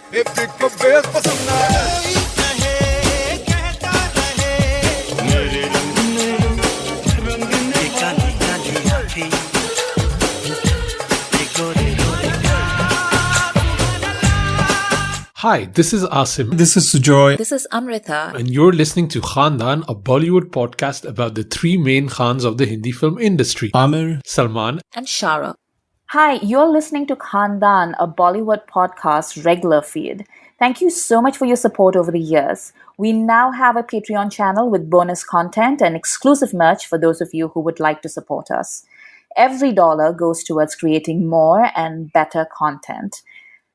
Hi, this is Asim. This is Sujoy. This is Amrita. And you're listening to Khandan, a Bollywood podcast about the three main Khans of the Hindi film industry. Amir, Salman, And Shara. Hi, you're listening to Khandan, a Bollywood podcast regular feed. Thank you so much for your support over the years. We now have a Patreon channel with bonus content and exclusive merch for those of you who would like to support us. Every dollar goes towards creating more and better content.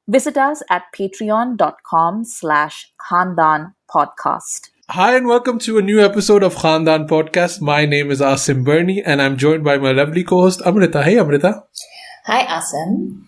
Visit us at patreon.com/Khandan podcast. Hi and welcome to a new episode of Khandan Podcast. My name is Asim Bernie and I'm joined by my lovely co-host Amrita. Hey Amrita. Hi, Asim.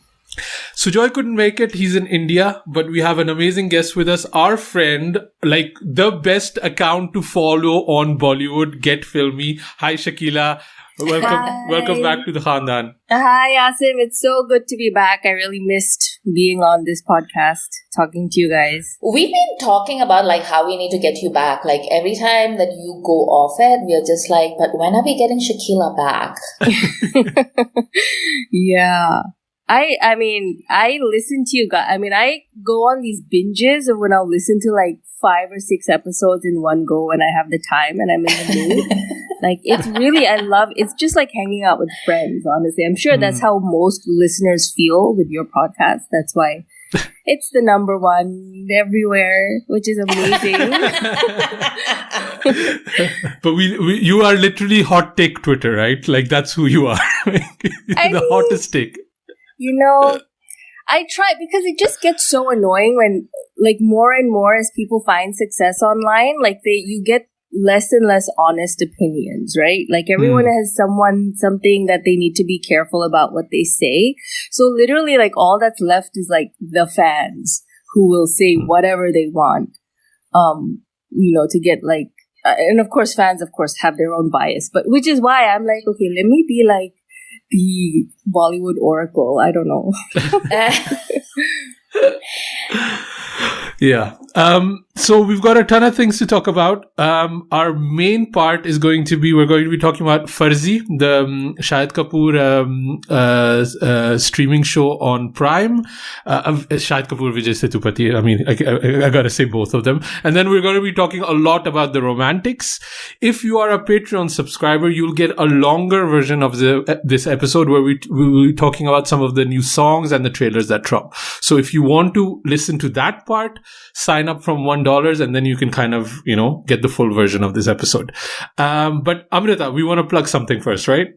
Sujoy couldn't make it. He's in India, but we have an amazing guest with us. Our friend, like the best account to follow on Bollywood, Get Filmy. Hi Shakila. Welcome back to the Khandan. Hi, Asim. It's so good to be back. I really missed being on this podcast, talking to you guys. We've been talking about how we need to get you back. Every time that you go off it, we're just but when are we getting Shakila back? Yeah. I mean, I listen to you guys. I mean, I go on these binges of when I'll listen to 5 or 6 episodes in one go when I have the time and I'm in the mood. It's really, it's just like hanging out with friends, honestly. I'm sure that's how most listeners feel with your podcast. That's why it's the number one everywhere, which is amazing. But you are literally hot take Twitter, right? That's who you are. The hottest take. I try because it just gets so annoying when more and more as people find success online, you get less and less honest opinions, right? Everyone has something that they need to be careful about what they say. So literally all that's left is the fans who will say whatever they want, to get and of course fans have their own bias, but which is why I'm okay, let me be the Bollywood oracle. I don't know. Yeah. So we've got a ton of things to talk about. Our main part is we're going to be talking about Farzi, the Shahid Kapoor streaming show on Prime. Shahid Kapoor, Vijay Sethupathi. I mean, I gotta say both of them. And then we're going to be talking a lot about the romantics. If you are a Patreon subscriber, you'll get a longer version of this episode where we'll be talking about some of the new songs and the trailers that drop. So if you want to listen to that part, sign up from $1 and then you can kind of, get the full version of this episode. But Amrita, we want to plug something first, right?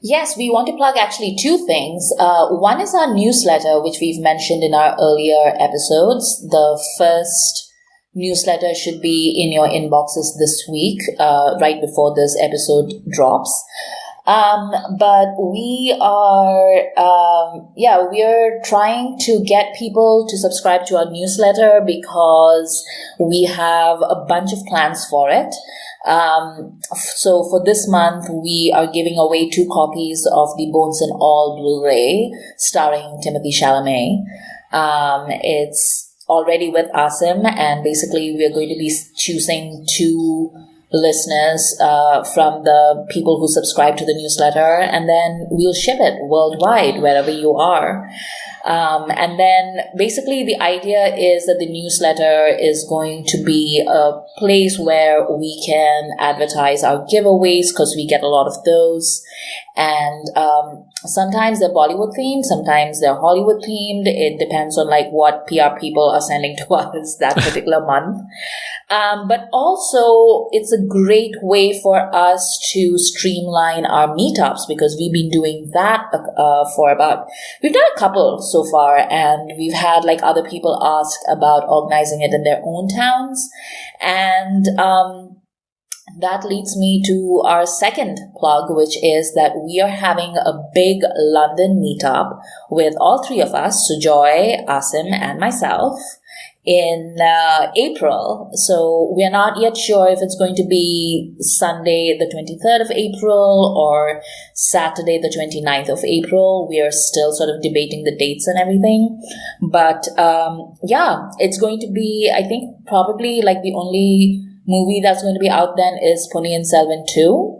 Yes, we want to plug actually 2 things. One is our newsletter, which we've mentioned in our earlier episodes. The first newsletter should be in your inboxes this week, right before this episode drops. But we are trying to get people to subscribe to our newsletter because we have a bunch of plans for it. So for this month, we are giving away 2 copies of the Bones and All Blu-ray starring Timothée Chalamet. It's already with Asim, and basically we're going to be choosing 2 listeners from the people who subscribe to the newsletter, and then we'll ship it worldwide wherever you are. And then basically the idea is that the newsletter is going to be a place where we can advertise our giveaways because we get a lot of those. And sometimes they're Bollywood themed, sometimes they're Hollywood themed. It depends on what PR people are sending to us that particular month. But also it's a great way for us to streamline our meetups because we've been doing that we've done a couple so far, and we've had other people ask about organizing it in their own towns. And that leads me to our second plug, which is that we are having a big London meetup with all 3 of us, Sujoy, Asim, and myself. in April. So we're not yet sure if it's going to be Sunday, the 23rd of April or Saturday, the 29th of April. We are still sort of debating the dates and everything. But yeah, it's going to be, I think, probably like the only movie that's going to be out then is Ponniyin Selvan 2.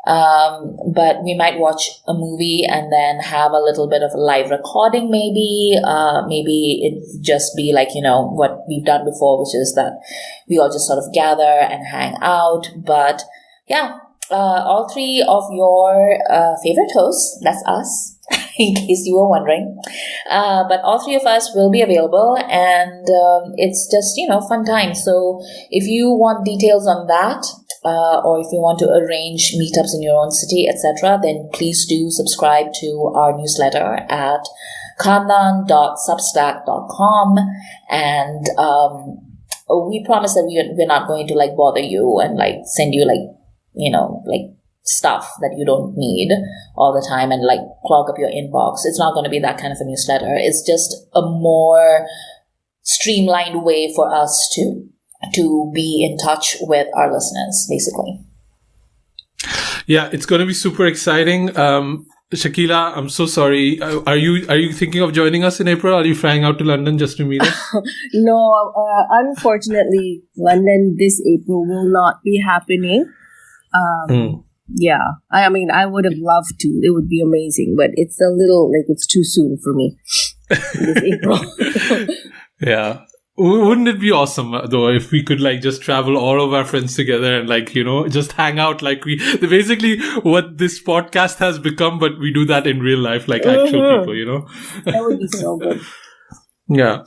But we might watch a movie and then have a little bit of a live recording maybe. Maybe it just be like, what we've done before, which is that we all just sort of gather and hang out. But yeah, all three of your favorite hosts, that's us, in case you were wondering. But all three of us will be available, and it's just, fun time. So if you want details on that, or if you want to arrange meetups in your own city, etc., then please do subscribe to our newsletter at khandan.substack.com. And we promise that we're not going to like bother you and like send you like stuff that you don't need all the time and like clog up your inbox. It's not going to be that kind of a newsletter. It's just a more streamlined way for us to be in touch with our listeners, basically. Yeah, it's going to be super exciting. Shakila, I'm so sorry. Are you thinking of joining us in April? Are you flying out to London just to meet us? No, unfortunately, London this April will not be happening. Yeah, I mean, I would have loved to. It would be amazing, but it's a little like it's too soon for me this April. Yeah. Wouldn't it be awesome though if we could like just travel all of our friends together and like just hang out like basically what this podcast has become, but we do that in real life like actual people. That would be so good. Yeah.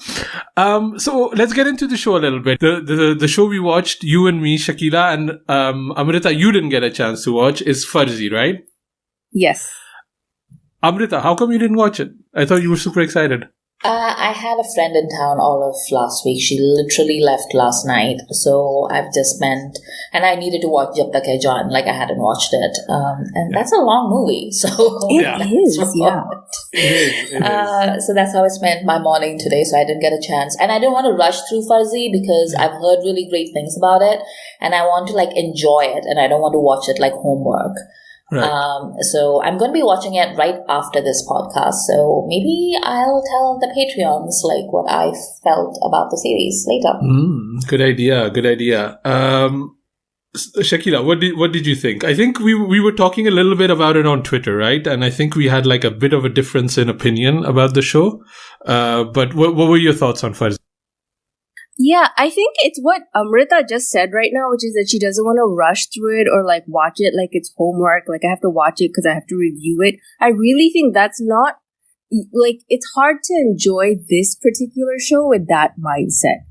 So let's get into the show a little bit. The show we watched, you and me, Shakila, and Amrita, you didn't get a chance to watch, is Farzi, right? Yes. Amrita, how come you didn't watch it? I thought you were super excited. I had a friend in town all of last week. She literally left last night. So I've just spent, and I needed to watch Jab Tak Hai Jaan, like I hadn't watched it. And that's a long movie. So It is. So that's how I spent my morning today. So I didn't get a chance. And I didn't want to rush through Farzi because I've heard really great things about it. And I want to like enjoy it. And I don't want to watch it like homework. Right. So I'm going to be watching it right after this podcast. So maybe I'll tell the Patreons like what I felt about the series later. Good idea. Shakila, what did you think? I think we were talking a little bit about it on Twitter, right? And I think we had like a bit of a difference in opinion about the show. But what were your thoughts on Farzi? Yeah, I think it's what Amrita just said right now, which is that she doesn't want to rush through it or like watch it like it's homework. Like I have to watch it because I have to review it. I really think that's not like, it's hard to enjoy this particular show with that mindset.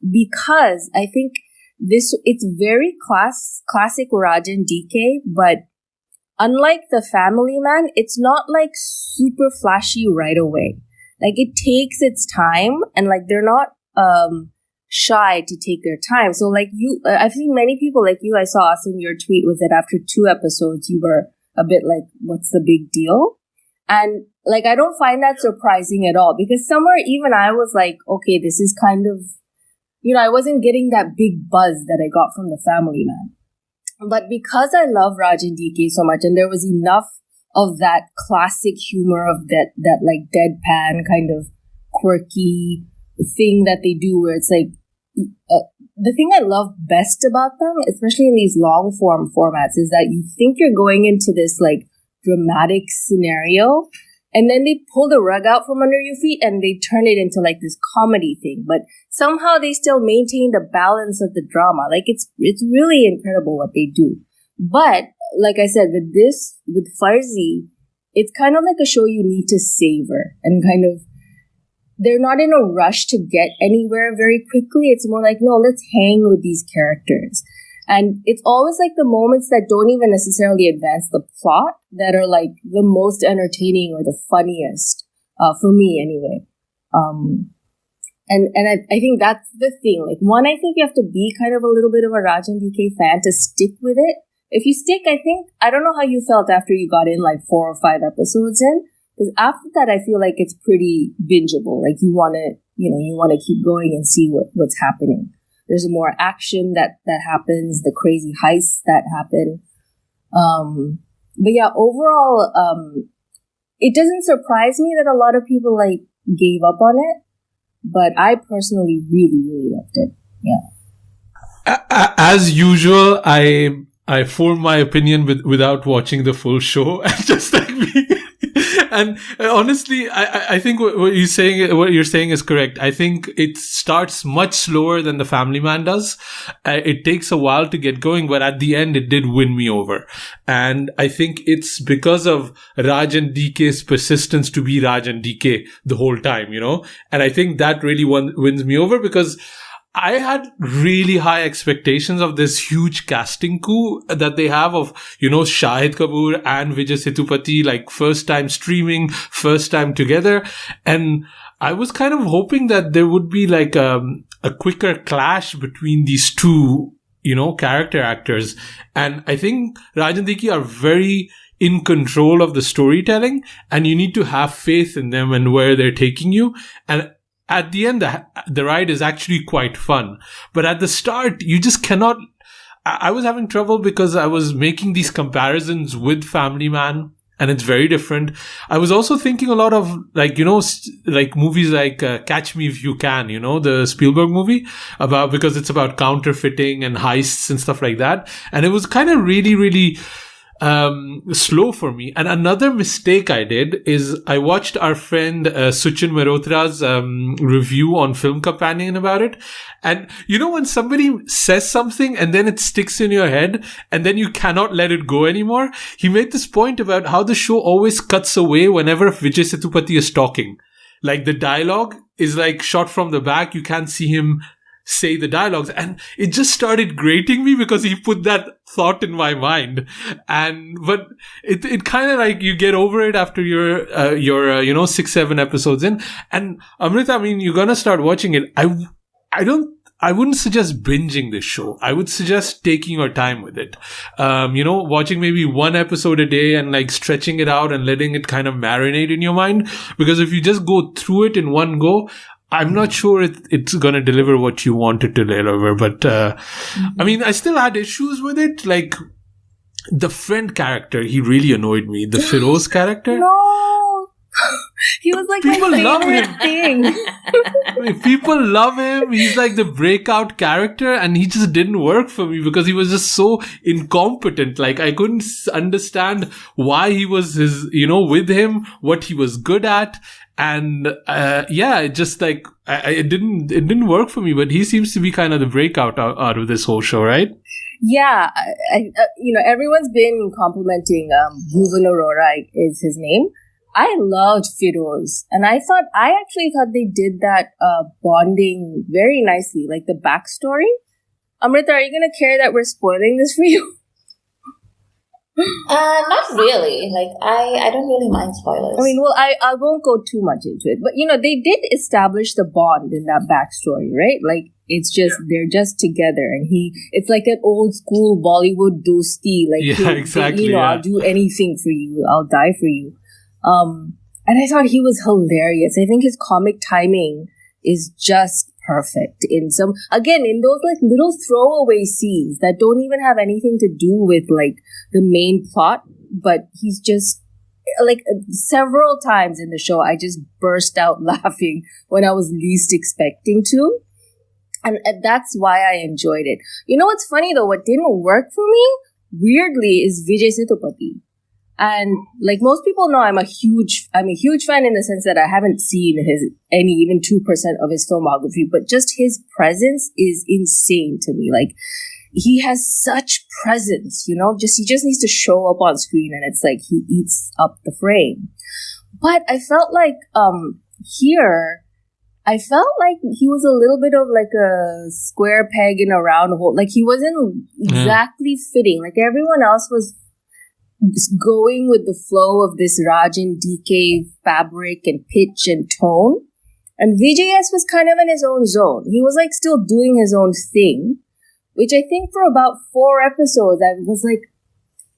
Because I think it's very classic Rajan DK, but unlike The Family Man, it's not like super flashy right away. Like it takes its time and like they're not shy to take their time. So like I've seen many people like you, I saw us in your tweet was that after 2 episodes, you were a bit like, what's the big deal? And like, I don't find that surprising at all because somewhere even I was like, okay, this is kind of, I wasn't getting that big buzz that I got from The Family Man. But because I love Rajan DK so much and there was enough of that classic humor of that like deadpan kind of quirky thing that they do where it's like the thing I love best about them, especially in these long form formats, is that you think you're going into this like dramatic scenario and then they pull the rug out from under your feet and they turn it into like this comedy thing, but somehow they still maintain the balance of the drama. Like it's really incredible what they do. But like I said, with Farzi, it's kind of like a show you need to savor and kind of, they're not in a rush to get anywhere very quickly. It's more like, no, let's hang with these characters. And it's always like the moments that don't even necessarily advance the plot that are like the most entertaining or the funniest, for me anyway. And I think that's the thing. Like one, I think you have to be kind of a little bit of a Rajan DK fan to stick with it. If you stick, I don't know how you felt after you got in like 4 or 5 episodes in. Because after that, I feel like it's pretty bingeable. Like you want to you want to keep going and see what's happening. There's more action that happens, the crazy heists that happen. But yeah, overall, it doesn't surprise me that a lot of people like gave up on it, but I personally really, really loved it. Yeah. As usual, I form my opinion without watching the full show, and just like me. And honestly, I think what you're saying is correct. I think it starts much slower than The Family Man does. It takes a while to get going, but at the end, it did win me over. And I think it's because of Raj and DK's persistence to be Raj and DK the whole time, And I think that really wins me over, because I had really high expectations of this huge casting coup that they have of, Shahid Kapoor and Vijay Sethupathi, like first time streaming, first time together. And I was kind of hoping that there would be like a quicker clash between these two, character actors. And I think Raj and Diki are very in control of the storytelling, and you need to have faith in them and where they're taking you. And at the end, the ride is actually quite fun. But at the start, you just cannot. I was having trouble because I was making these comparisons with Family Man, and it's very different. I was also thinking a lot of like movies like Catch Me If You Can, the Spielberg movie, because it's about counterfeiting and heists and stuff like that. And it was kind of really, really slow for me. And another mistake I did is I watched our friend Suchin Mehrotra's review on Film Companion about it. And when somebody says something and then it sticks in your head and then you cannot let it go anymore, he made this point about how the show always cuts away whenever Vijay Sethupathi is talking. Like the dialogue is like shot from the back. You can't see him say the dialogues, and it just started grating me because he put that thought in my mind. But it kind of like you get over it after your 6-7 episodes in. And Amrita, I mean, you're gonna start watching it. I wouldn't suggest binging this show. I would suggest taking your time with it. Watching maybe one episode a day and like stretching it out and letting it kind of marinate in your mind. Because if you just go through it in one go, I'm not sure it's going to deliver what you want it to deliver. But, I mean, I still had issues with it. Like, the friend character, he really annoyed me. The Feroz character. No! He was like People my love favorite him. thing. People love him. He's like the breakout character, and he just didn't work for me because he was just so incompetent. Like, I couldn't understand why he was with him, what he was good at. And, it just like, it didn't work for me, but he seems to be kind of the breakout out of this whole show, right? Yeah, everyone's been complimenting, Bhuvan Arora is his name. I loved Feroz, and I actually thought they did that, bonding very nicely, like the backstory. Amrita, are you gonna care that we're spoiling this for you? Not really. Like, I don't really mind spoilers. I mean, well, I won't go too much into it, but they did establish the bond in that backstory, right? Like, it's just, they're just together, and it's like an old school Bollywood dosti, like, exactly. I'll do anything for you, I'll die for you. And I thought he was hilarious. I think his comic timing is just perfect in those like little throwaway scenes that don't even have anything to do with like the main plot, but he's just like several times in the show I just burst out laughing when I was least expecting to, and that's why I enjoyed it. What's funny though, what didn't work for me weirdly is Vijay Sethupathi. And like most people know, I'm a huge fan in the sense that I haven't seen even 2% of his filmography, but just his presence is insane to me. Like, he has such presence, he just needs to show up on screen and it's like he eats up the frame. But I felt like, here, I felt like he was a little bit of like a square peg in a round hole. Like, he wasn't exactly fitting. Like, everyone else was going with the flow of this Raj and DK fabric and pitch and tone. And VJS was kind of in his own zone. He was like still doing his own thing, which I think for about 4 episodes I was like,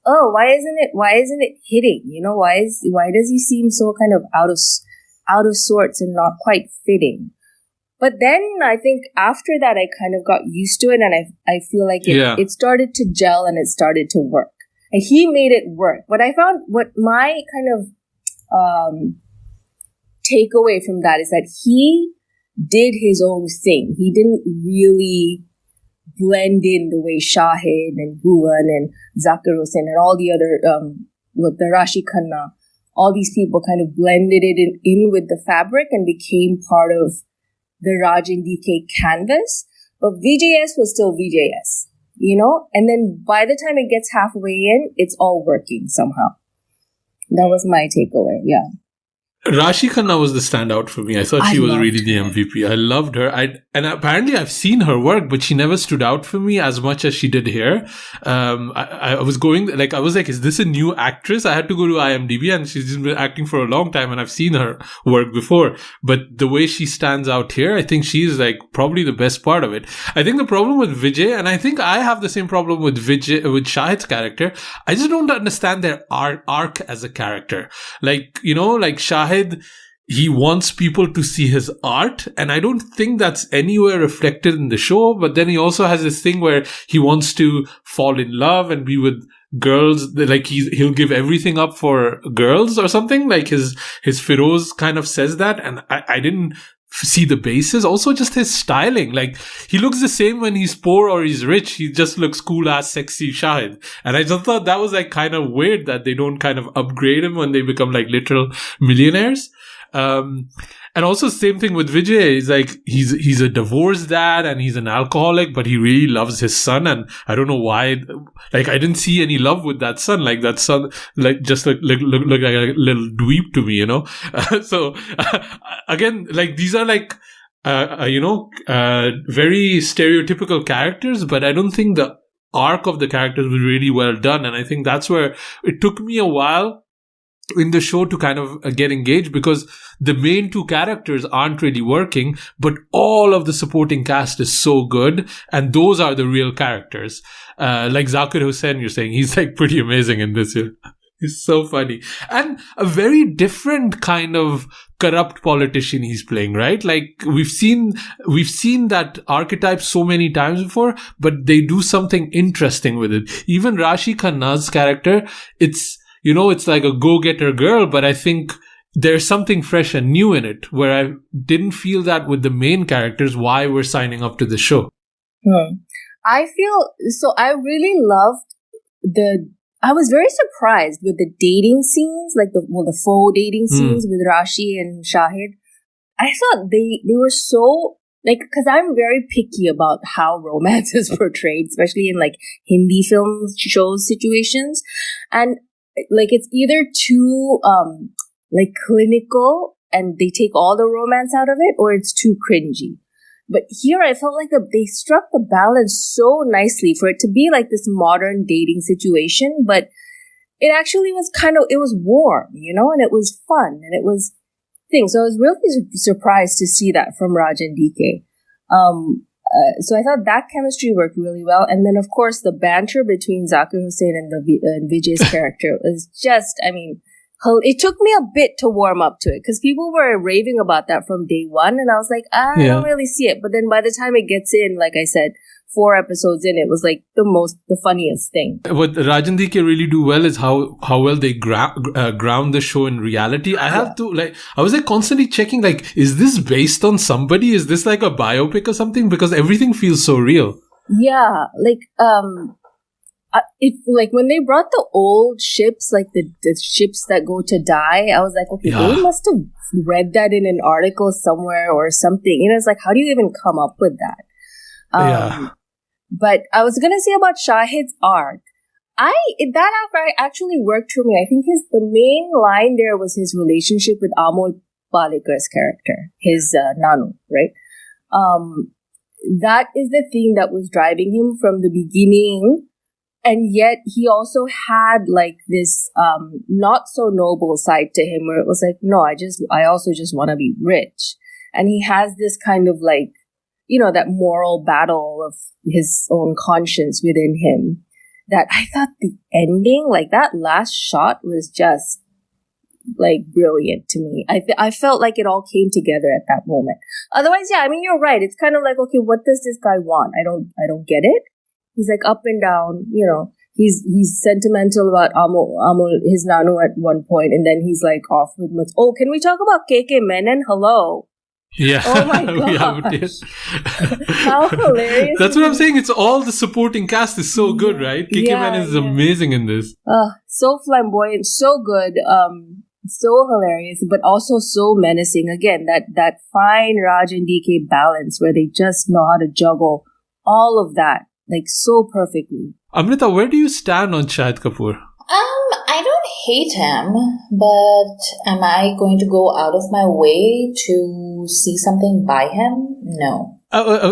oh, why isn't it hitting? Why does he seem so kind of out of sorts and not quite fitting? But then I think after that, I kind of got used to it, and I feel like it started to gel and it started to work. And he made it work. What I found, what my kind of takeaway from that is that he did his own thing. He didn't really blend in the way Shahid and Bhuvan and Zakir Hussain and all the other, with the Rashi Khanna, all these people kind of blended it in with the fabric and became part of the Raj and DK canvas. But VJS was still VJS, you know? And then by the time it gets halfway in, it's all working somehow. That was my takeaway, yeah. Rashi Khanna was the standout for me. I thought she was really the MVP. I loved her. And apparently I've seen her work, but she never stood out for me as much as she did here. I was going, like, I was like, is this a new actress? I had to go to IMDb, and she's been acting for a long time, and I've seen her work before. But the way she stands out here, I think she's like probably the best part of it. I think the problem with Vijay, and I think I have the same problem with Shahid's character, I just don't understand their arc as a character. Like, you know, like Shahid, he wants people to see his art, and I don't think that's anywhere reflected in the show. But then he also has this thing where he wants to fall in love and be with girls, like he'll give everything up for girls or something. Like his Firoz kind of says that, and I didn't see the basis. Also, just his styling, like he looks the same when he's poor or he's rich. He just looks cool ass sexy Shahid, and I just thought that was like kind of weird that they don't kind of upgrade him when they become like literal millionaires. And also same thing with Vijay. Is like he's a divorced dad and he's an alcoholic, but he really loves his son, and I don't know why. Like I didn't see any love with that son. Like that son, like just look like a little dweeb to me, you know. So again, like these are like very stereotypical characters, but I don't think the arc of the characters was really well done, and I think that's where it took me a while in the show to kind of get engaged, because the main two characters aren't really working, but all of the supporting cast is so good, and those are the real characters. Like Zakir Hussain, you're saying, he's like pretty amazing in this. He's so funny. And a very different kind of corrupt politician he's playing, right? Like we've seen that archetype so many times before, but they do something interesting with it. Even Rashi Khanna's character, it's like a go-getter girl, but I think there's something fresh and new in it, where I didn't feel that with the main characters, why we're signing up to the show. I really loved I was very surprised with the dating scenes, like the faux dating scenes with Rashi and Shahid. I thought they were so, like, because I'm very picky about how romance is portrayed, especially in like Hindi films, shows, situations. And like it's either too like clinical and they take all the romance out of it, or it's too cringy. But here I felt like they struck the balance so nicely for it to be like this modern dating situation, but it actually was it was warm, you know, and it was fun and it was things. So I was really surprised to see that from Raj and DK. So I thought that chemistry worked really well. And then, of course, the banter between Zakir Hussain and Vijay's character was just, I mean, it took me a bit to warm up to it, because people were raving about that from day one. And I was like, I don't really see it. But then by the time it gets in, like I said, 4 episodes in, it was like the funniest thing. What Raj and DK really do well is how well they ground the show in reality. I was like constantly checking, like, is this based on somebody? Is this like a biopic or something? Because everything feels so real. Yeah, like like when they brought the old ships, like the ships that go to die, I was like, okay, they must have read that in an article somewhere or something. You know, it's like, how do you even come up with that? But I was gonna say about Shahid's arc. That arc actually worked for me. I think the main line there was his relationship with Amol Palekar's character, his Nanu, right? That is the thing that was driving him from the beginning. And yet he also had like this not so noble side to him, where it was like, no, I also just want to be rich. And he has this kind of like, you know, that moral battle of his own conscience within him, that I thought the ending, like that last shot was just, like brilliant to me. I felt like it all came together at that moment. Otherwise, yeah, I mean, you're right. It's kind of like, okay, what does this guy want? I don't get it. He's like up and down, you know. He's sentimental about Amul, his Nanu at one point, and then he's like off with much. Oh, can we talk about KK Menon? Hello. Yeah. Oh my god. How hilarious. That's what I'm saying. It's all the supporting cast is so good, right? KK Menon is amazing in this. So flamboyant, so good, so hilarious, but also so menacing. Again, that fine Raj and DK balance where they just know how to juggle all of that like so perfectly. Amrita, where do you stand on Shahid Kapoor? I don't hate him, but am I going to go out of my way to see something by him? No.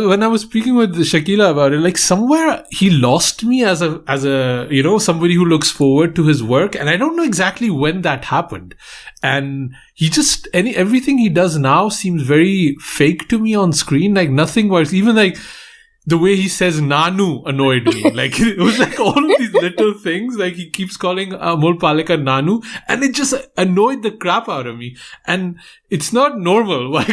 When I was speaking with Shakila about it, like somewhere he lost me as a you know, somebody who looks forward to his work, and I don't know exactly when that happened. And he just everything he does now seems very fake to me on screen. Like nothing works. Even like the way he says Nanu annoyed me. Like, it was like all of these little things. Like, he keeps calling Amol Palekar Nanu, and it just annoyed the crap out of me. And it's not normal. Like,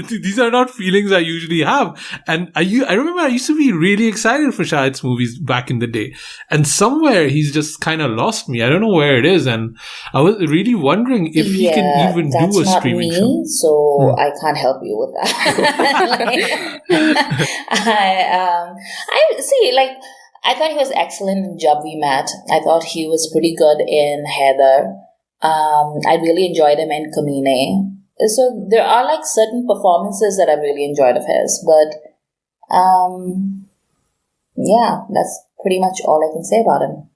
these are not feelings I usually have. And I remember I used to be really excited for Shahid's movies back in the day. And somewhere he's just kind of lost me. I don't know where it is. And I was really wondering if he can even do a streaming show. So I can't help you with that. I see, like, I thought he was excellent in Jab We Met. I thought he was pretty good in Heather. I really enjoyed him in Kamine. So there are like certain performances that I really enjoyed of his, but yeah, that's pretty much all I can say about him.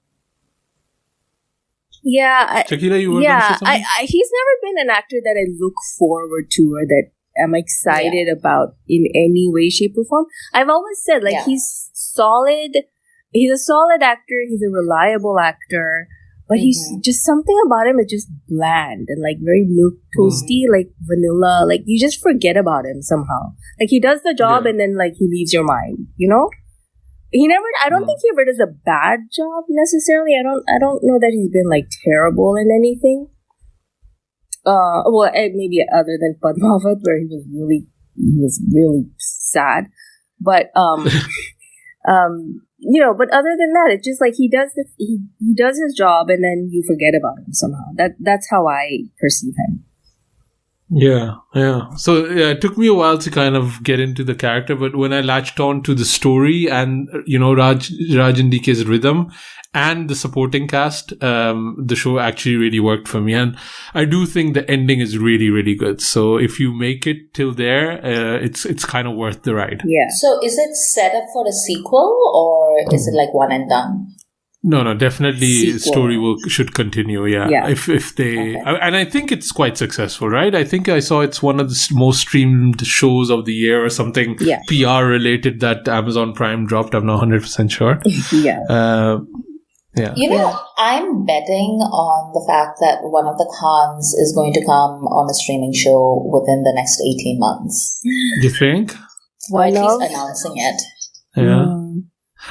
Yeah, Shakila, you were going to say something? He's never been an actor that I look forward to or that I'm excited about in any way, shape, or form. I've always said, like, he's solid. He's a solid actor. He's a reliable actor. But he's just something about him is just bland and like very milk toasty, like vanilla. Like you just forget about him somehow. Like he does the job and then like he leaves your mind, you know? I don't think he ever does a bad job necessarily. I don't know that he's been like terrible in anything. Well, maybe other than Padmavat, where he was really sad. But you know, but other than that, it's just like he does his job and then you forget about him somehow. That's how I perceive him. Yeah. So it took me a while to kind of get into the character, but when I latched on to the story and, you know, Raj and DK's rhythm and the supporting cast, the show actually really worked for me. And I do think the ending is really, really good. So if you make it till there, it's kind of worth the ride. Yeah. So is it set up for a sequel or is it like one and done? No, definitely story work should continue. Yeah. If they, and I think it's quite successful, right? I think I saw it's one of the most streamed shows of the year or something PR related that Amazon Prime dropped. I'm not 100% sure. Yeah. You know, I'm betting on the fact that one of the Khans is going to come on a streaming show within the next 18 months. You think? Or at least announcing it. Yeah.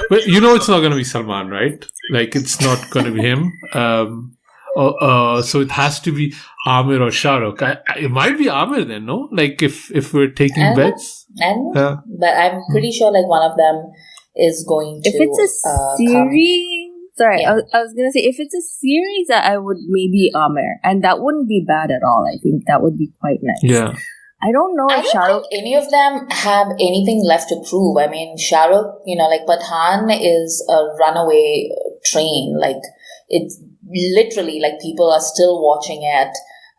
But you know it's not going to be Salman, right? Like, it's not going to be him. So it has to be Amir or Shah Rukh. It might be Amir then, no? Like, if we're taking bets. But I'm pretty sure, like, one of them is going to If it's a series... Sorry, I was going to say, if it's a series, I would maybe Amir. And that wouldn't be bad at all. I think that would be quite nice. Yeah. I don't think any of them have anything left to prove. I mean, Shah Rukh, you know, like Pathan is a runaway train. Like, it's literally like people are still watching it,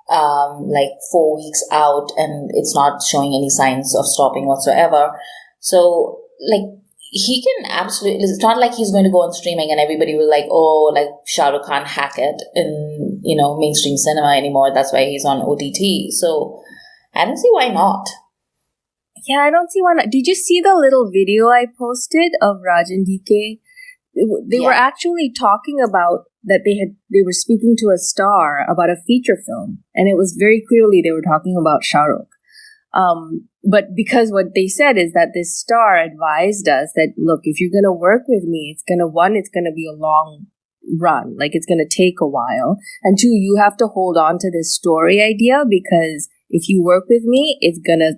like 4 weeks out, and it's not showing any signs of stopping whatsoever. So, like, he can absolutely, it's not like he's going to go on streaming and everybody will like, oh, like Shah Rukh can't hack it in, you know, mainstream cinema anymore. That's why he's on OTT. So, I don't see why not. Yeah, I don't see why not. Did you see the little video I posted of Raj and DK? They were actually talking about that they were speaking to a star about a feature film, and it was very clearly they were talking about Shah Rukh. But because what they said is that this star advised us that, look, if you're going to work with me, it's going to be a long run. Like, it's going to take a while. And two, you have to hold on to this story idea, because if you work with me, it's going to,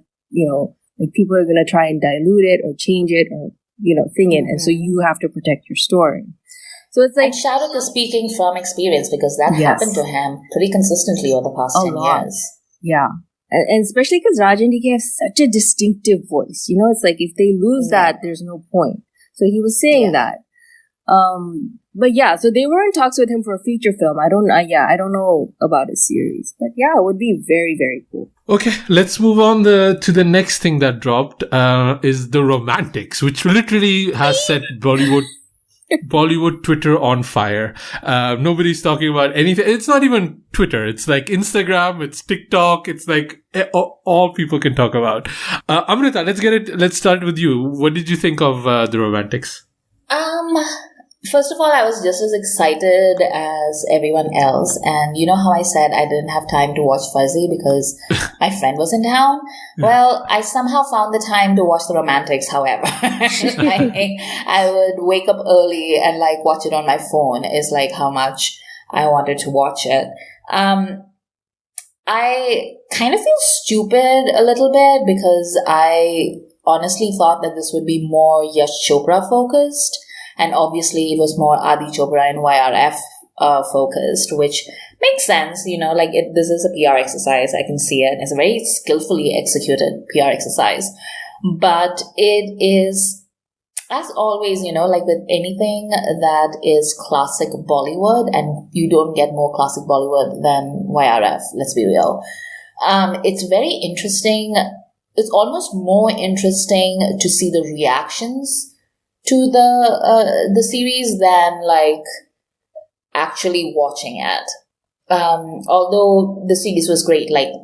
like, people are going to try and dilute it or change it or, thing it. And so you have to protect your story. So it's like... And Shah Rukh is speaking from experience, because that happened to him pretty consistently over the past 10 years. Yeah. And especially because Raj and DK have such a distinctive voice. It's like, if they lose that, there's no point. So he was saying that. But yeah, so they were in talks with him for a feature film. I don't know about a series, but yeah, it would be very, very cool. Okay, let's move on to the next thing that dropped, is The Romantics, which literally has set Bollywood Twitter on fire. Nobody's talking about anything. It's not even Twitter. It's like Instagram. It's TikTok. It's like all people can talk about. Amrita, let's start with you. What did you think of The Romantics? First of all, I was just as excited as everyone else. And you know how I said I didn't have time to watch Farzi because my friend was in town? Well, I somehow found the time to watch The Romantics, however. I would wake up early and watch it on my phone is how much I wanted to watch it. I kind of feel stupid a little bit because I honestly thought that this would be more Yash Chopra focused. And obviously, it was more Adi Chopra and YRF focused, which makes sense. This is a PR exercise. I can see it. It's a very skillfully executed PR exercise. But it is, as always, with anything that is classic Bollywood, and you don't get more classic Bollywood than YRF, let's be real. It's very interesting. It's almost more interesting to see the reactions to the series than actually watching it. Although the series was great, with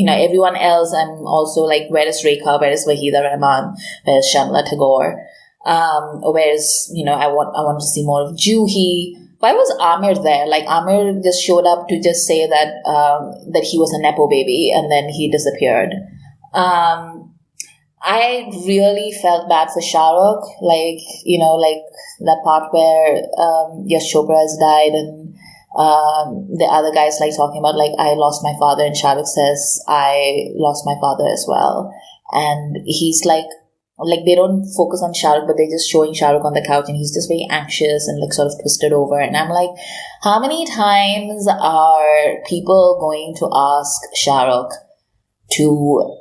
everyone else, I'm also where is Rekha, where is Wahida Rahman, where is Shamla Tagore, where is I want to see more of Juhi. Why was Amir there? Amir just showed up to just say that that he was a nepo baby and then he disappeared. I really felt bad for Shah Rukh, that part where Yash Chopra has died and the other guys talking about I lost my father, and Shah Rukh says I lost my father as well, and he's they don't focus on Shah Rukh, but they're just showing Shah Rukh on the couch and he's just very anxious and sort of twisted over, and I'm how many times are people going to ask Shah Rukh to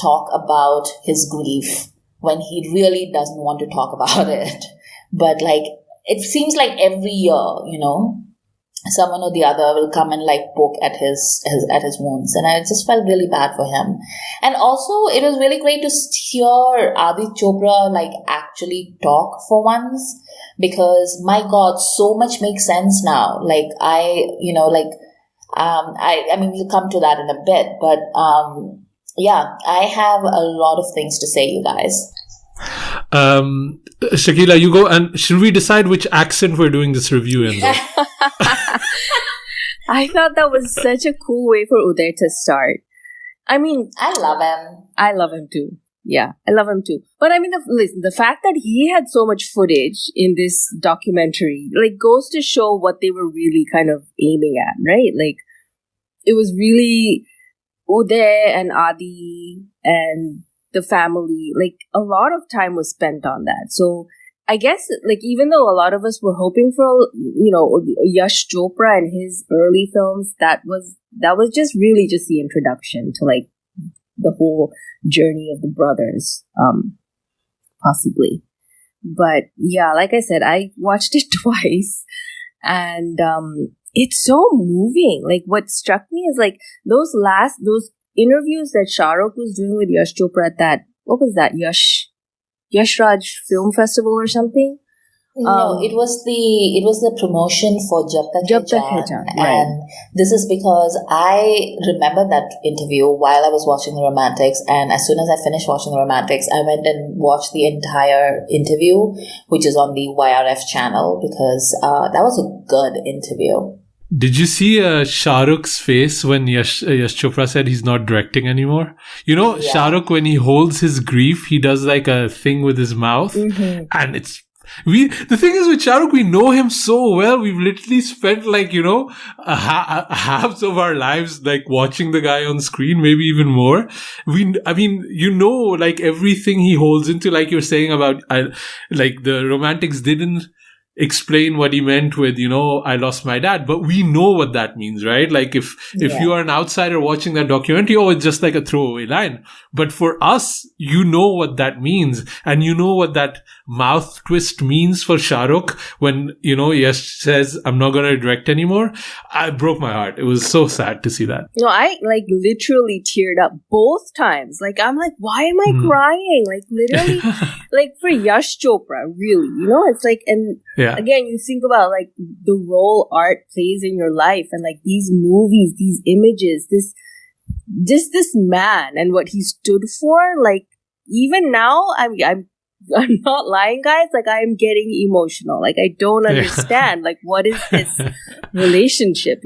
talk about his grief when he really doesn't want to talk about it? But it seems every year, someone or the other will come and poke at his wounds, and I just felt really bad for him. And also, it was really great to hear Adi Chopra actually talk for once, because my God, so much makes sense now. I mean, we'll come to that in a bit, but yeah, I have a lot of things to say, you guys. Shakila, you go, and should we decide which accent we're doing this review in? I thought that was such a cool way for Uday to start. I mean, I love him. I love him too. Yeah, I love him too. But I mean, listen, the fact that he had so much footage in this documentary, goes to show what they were really kind of aiming at, right? It was really Uday and Adi and the family, a lot of time was spent on that. So I guess, even though a lot of us were hoping for, Yash Chopra and his early films, that was just really just the introduction to the whole journey of the brothers, possibly. But yeah, like I said, I watched it twice, and it's so moving. What struck me is those interviews that Shah Rukh was doing with Yash Chopra at that, what was that, Yash Raj Film Festival or something? No, it was the promotion for Jab Tak Hai Jaan, right. And this is because I remember that interview while I was watching The Romantics, and as soon as I finished watching The Romantics, I went and watched the entire interview, which is on the YRF channel, because that was a good interview. Did you see Shah Rukh's face when Yash Chopra said he's not directing anymore? Shah Rukh, when he holds his grief, he does a thing with his mouth, and it's The thing is with Shahrukh, we know him so well. We've literally spent halves of our lives like watching the guy on screen, maybe even more. Like everything he holds into, like you're saying about, like the romantics didn't explain what he meant with, I lost my dad, but we know what that means, right? Like if you are an outsider watching that documentary, it's just like a throwaway line. But for us, you know what that means, and you know what that mouth twist means for Shahrukh when, Yash says, I'm not going to direct anymore. I broke my heart. It was so sad to see that. No, I like literally teared up both times. Like, I'm like, why am I crying? Like, literally, like for Yash Chopra, really, it's like, and again, you think about like the role art plays in your life, and like these movies, these images, this man and what he stood for. Like, even now, I'm not lying, guys. Like, I am getting emotional. Like, I don't understand. Like, what is this relationship?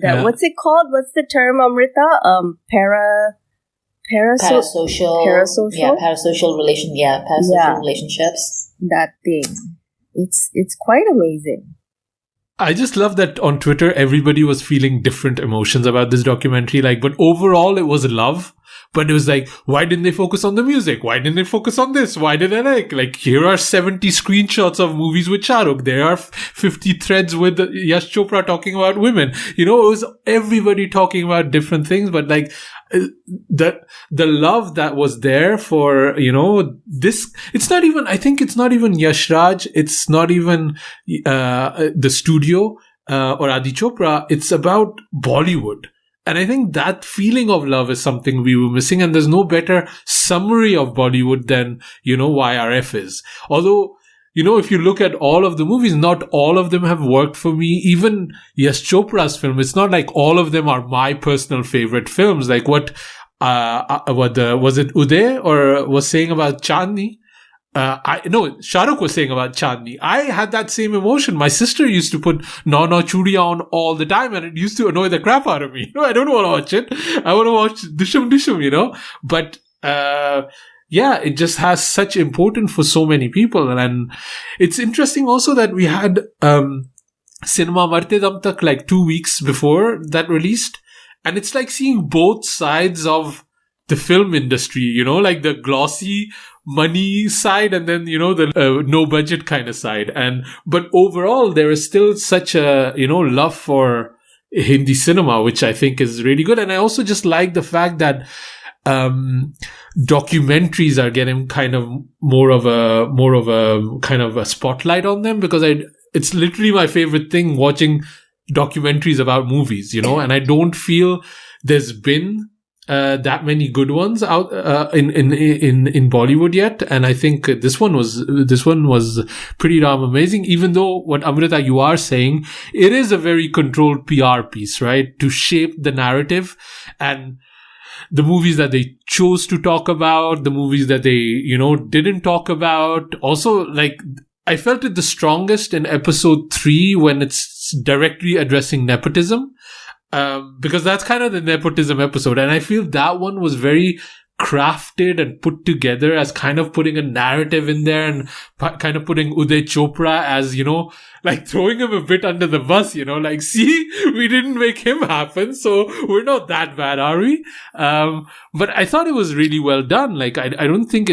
What's it called? What's the term, Amrita? Parasocial relationships. That thing. It's quite amazing. I just love that on Twitter, everybody was feeling different emotions about this documentary. Like, but overall, it was love. But it was like, why didn't they focus on the music? Why didn't they focus on this? Why did they like, here are 70 screenshots of movies with Shahrukh. There are 50 threads with Yash Chopra talking about women. It was everybody talking about different things, but like, the love that was there for, this, I think it's not even Yash Raj. It's not even, the studio, or Adi Chopra. It's about Bollywood. And I think that feeling of love is something we were missing. And there's no better summary of Bollywood than, YRF is. Although, if you look at all of the movies, not all of them have worked for me. Even Yash Chopra's film, it's not like all of them are my personal favorite films. Like was it Uday or was saying about Chandni? Shahrukh was saying about Chandni. I had that same emotion. My sister used to put No No Churiya on all the time, and it used to annoy the crap out of me. I don't want to watch it. I want to watch Dishum Dishum, But, it just has such importance for so many people. And it's interesting also that we had, Cinema Marte Dam Tak like 2 weeks before that released. And it's like seeing both sides of the film industry, like the glossy money side and then, the no budget kind of side. But overall, there is still such a, love for Hindi cinema, which I think is really good. And I also just like the fact that, documentaries are getting kind of more of a kind of a spotlight on them, because it's literally my favorite thing watching documentaries about movies, and I don't feel there's been that many good ones out in Bollywood yet, and I think this one was pretty damn amazing. Even though what Amrita you are saying, it is a very controlled PR piece, right, to shape the narrative, and the movies that they chose to talk about, the movies that they didn't talk about. Also, like, I felt it the strongest in episode 3 when it's directly addressing nepotism. Because that's kind of the nepotism episode. And I feel that one was very crafted and put together as kind of putting a narrative in there and kind of putting Uday Chopra as, like throwing him a bit under the bus, like, see, we didn't make him happen, so we're not that bad, are we? But I thought it was really well done. Like, I don't think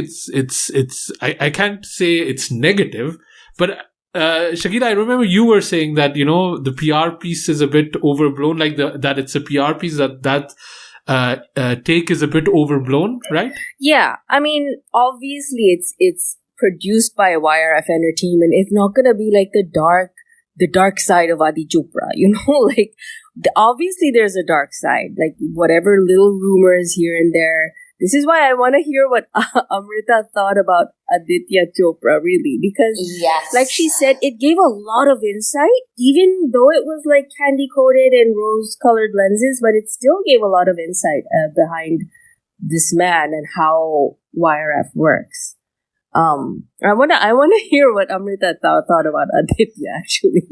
I can't say it's negative, but Shakira, I remember you were saying that, the PR piece is a bit overblown, like that it's a PR piece, that take is a bit overblown, right? Yeah. I mean, obviously it's produced by YRF Entertainment. It's not gonna be like the dark side of Adi Chopra, like, obviously there's a dark side, like whatever little rumors here and there. This is why I want to hear what Amrita thought about Aditya Chopra, really, because, like she said, it gave a lot of insight, even though it was like candy-coated and rose-colored lenses, but it still gave a lot of insight behind this man and how YRF works. I wanna hear what Amrita thought about Aditya, actually.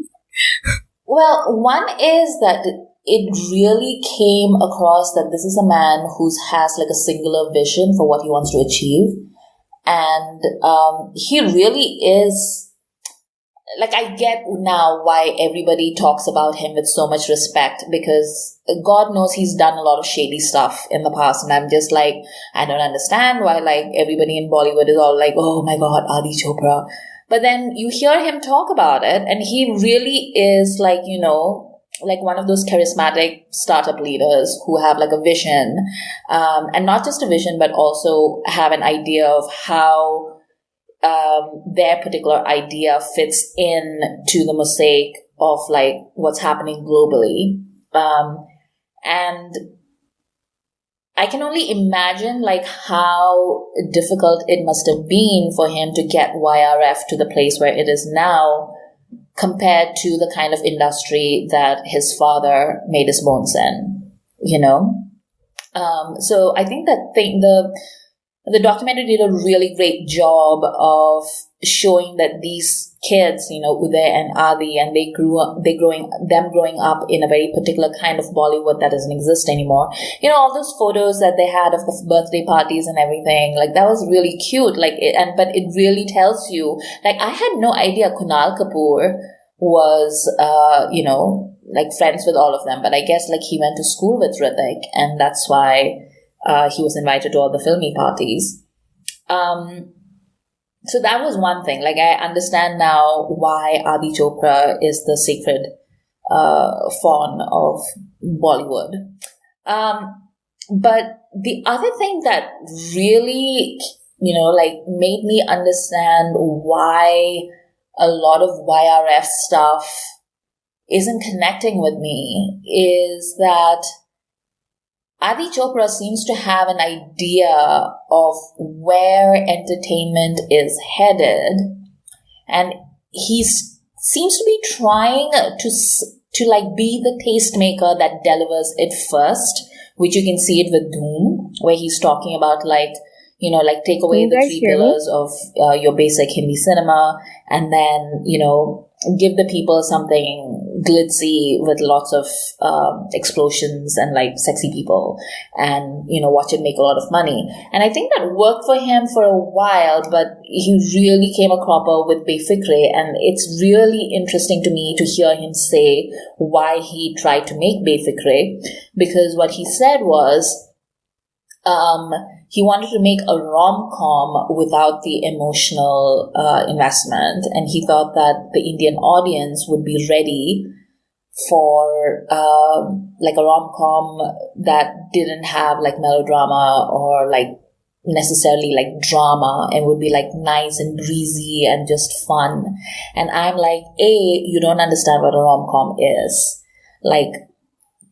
Well, one is that it really came across that this is a man who has like a singular vision for what he wants to achieve. And he really is, like, I get now why everybody talks about him with so much respect, because God knows he's done a lot of shady stuff in the past. And I'm just like, I don't understand why, like, everybody in Bollywood is all like, oh my God, Adi Chopra. But then you hear him talk about it, and he really is like, like one of those charismatic startup leaders who have like a vision, and not just a vision, but also have an idea of how their particular idea fits in to the mosaic of like what's happening globally. And I can only imagine like how difficult it must have been for him to get YRF to the place where it is now, compared to the kind of industry that his father made his bones in, So I think that the documentary did a really great job of showing that these kids, Uday and Adi, and them growing up in a very particular kind of Bollywood that doesn't exist anymore. All those photos that they had of the birthday parties and everything, like that was really cute. But it really tells you, like, I had no idea Kunal Kapoor was, like friends with all of them, but I guess like he went to school with Hrithik, and that's why he was invited to all the filmy parties. So that was one thing. Like, I understand now why Adi Chopra is the sacred fawn of Bollywood. But the other thing that really, made me understand why a lot of YRF stuff isn't connecting with me is that Adi Chopra seems to have an idea of where entertainment is headed, and he seems to be trying to like be the tastemaker that delivers it first, which you can see it with Dhoom, where he's talking about like, take away the three pillars of your basic Hindi cinema, and then, give the people something glitzy with lots of explosions and like sexy people, and watch it make a lot of money. And I think that worked for him for a while, but he really came a cropper with Befikre, and it's really interesting to me to hear him say why he tried to make Befikre, because what he said was he wanted to make a rom-com without the emotional investment, and he thought that the Indian audience would be ready for like a rom-com that didn't have like melodrama or like necessarily like drama, and would be like nice and breezy and just fun. And I'm like, you don't understand what a rom-com is. Like,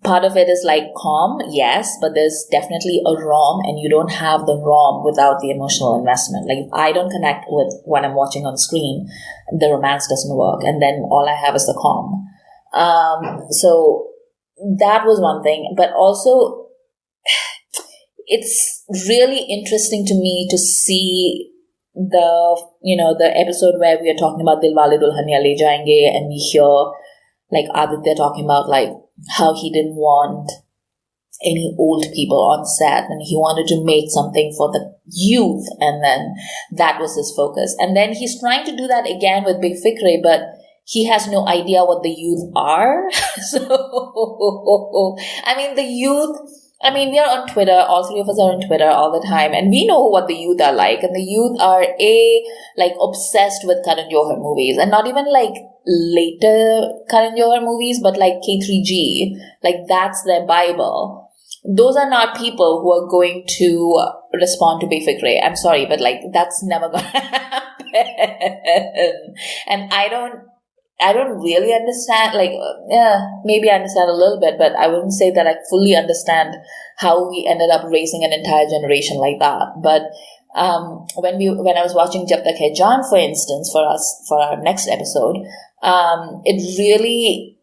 part of it is like calm, yes, but there's definitely a rom, and you don't have the rom without the emotional investment. Like, if I don't connect with what I'm watching on screen, the romance doesn't work, and then all I have is the calm. So that was one thing, but also it's really interesting to me to see the episode where we are talking about Dilwale Dulhaniya Le Jayenge, and we hear like Aditya talking about like how he didn't want any old people on set, and he wanted to make something for the youth, and then that was his focus. And then he's trying to do that again with Big Fikre, but he has no idea what the youth are. So, I mean, we are on Twitter. All three of us are on Twitter all the time, and we know what the youth are like. And the youth are like obsessed with Karan Johar movies, and not even like later Karan Johar movies, but like K3G. Like, that's their Bible. Those are not people who are going to respond to Befikre. I'm sorry, but like, that's never gonna happen. And I don't really understand, like, maybe I understand a little bit, but I wouldn't say that I fully understand how we ended up raising an entire generation like that. But when I was watching Jab Tak Hai Jaan, for instance, for our next episode, it really,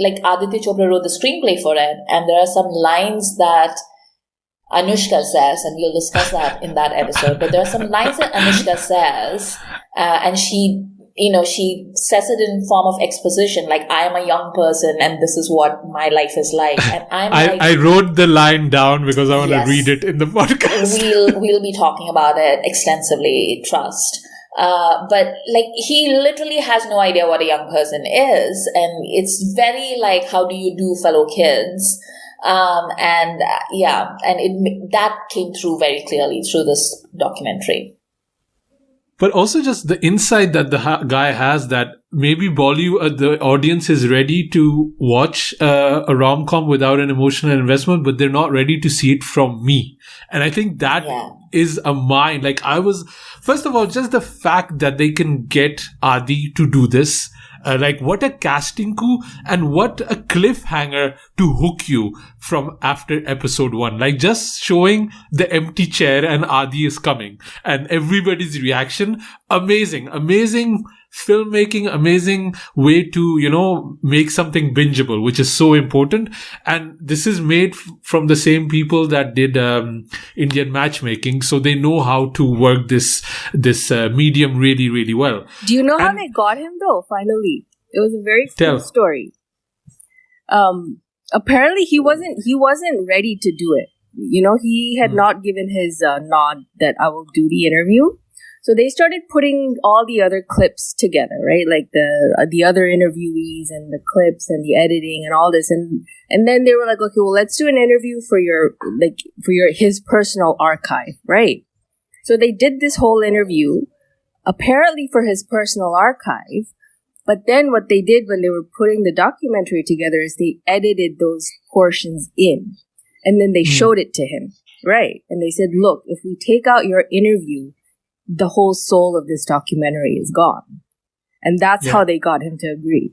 like, Aditya Chopra wrote the screenplay for it, and there are some lines that Anushka says, and we'll discuss that in that episode, but there are some lines that Anushka says, and she she says it in form of exposition, like, I am a young person and this is what my life is like. And I wrote the line down because I want to Yes. read it in the podcast. We'll be talking about it extensively, trust. But like, he literally has no idea what a young person is. And it's very like, how do you do, fellow kids? And that came through very clearly through this documentary. But also just the insight that the guy has that maybe Bollywood, the audience is ready to watch a rom-com without an emotional investment, but they're not ready to see it from me. And I think that is a mind. Like, first of all, just the fact that they can get Adi to do this, like, what a casting coup and what a cliffhanger to hook you from after episode 1. Like, just showing the empty chair and Adi is coming and everybody's reaction. Amazing filmmaking, amazing way to, make something bingeable, which is so important. And this is made from the same people that did Indian matchmaking. So they know how to work this medium really, really well. Do you know how they got him though? Finally, it was a very cool story. Apparently he wasn't ready to do it. He had not given his nod that I will do the interview. So they started putting all the other clips together, right? Like the other interviewees and the clips and the editing and all this, and then they were like, okay, well, let's do an interview for his personal archive, right? So they did this whole interview, apparently for his personal archive. But then what they did when they were putting the documentary together is they edited those portions in, and then they showed it to him, right? And they said, look, if we take out your interview, the whole soul of this documentary is gone. And that's how they got him to agree.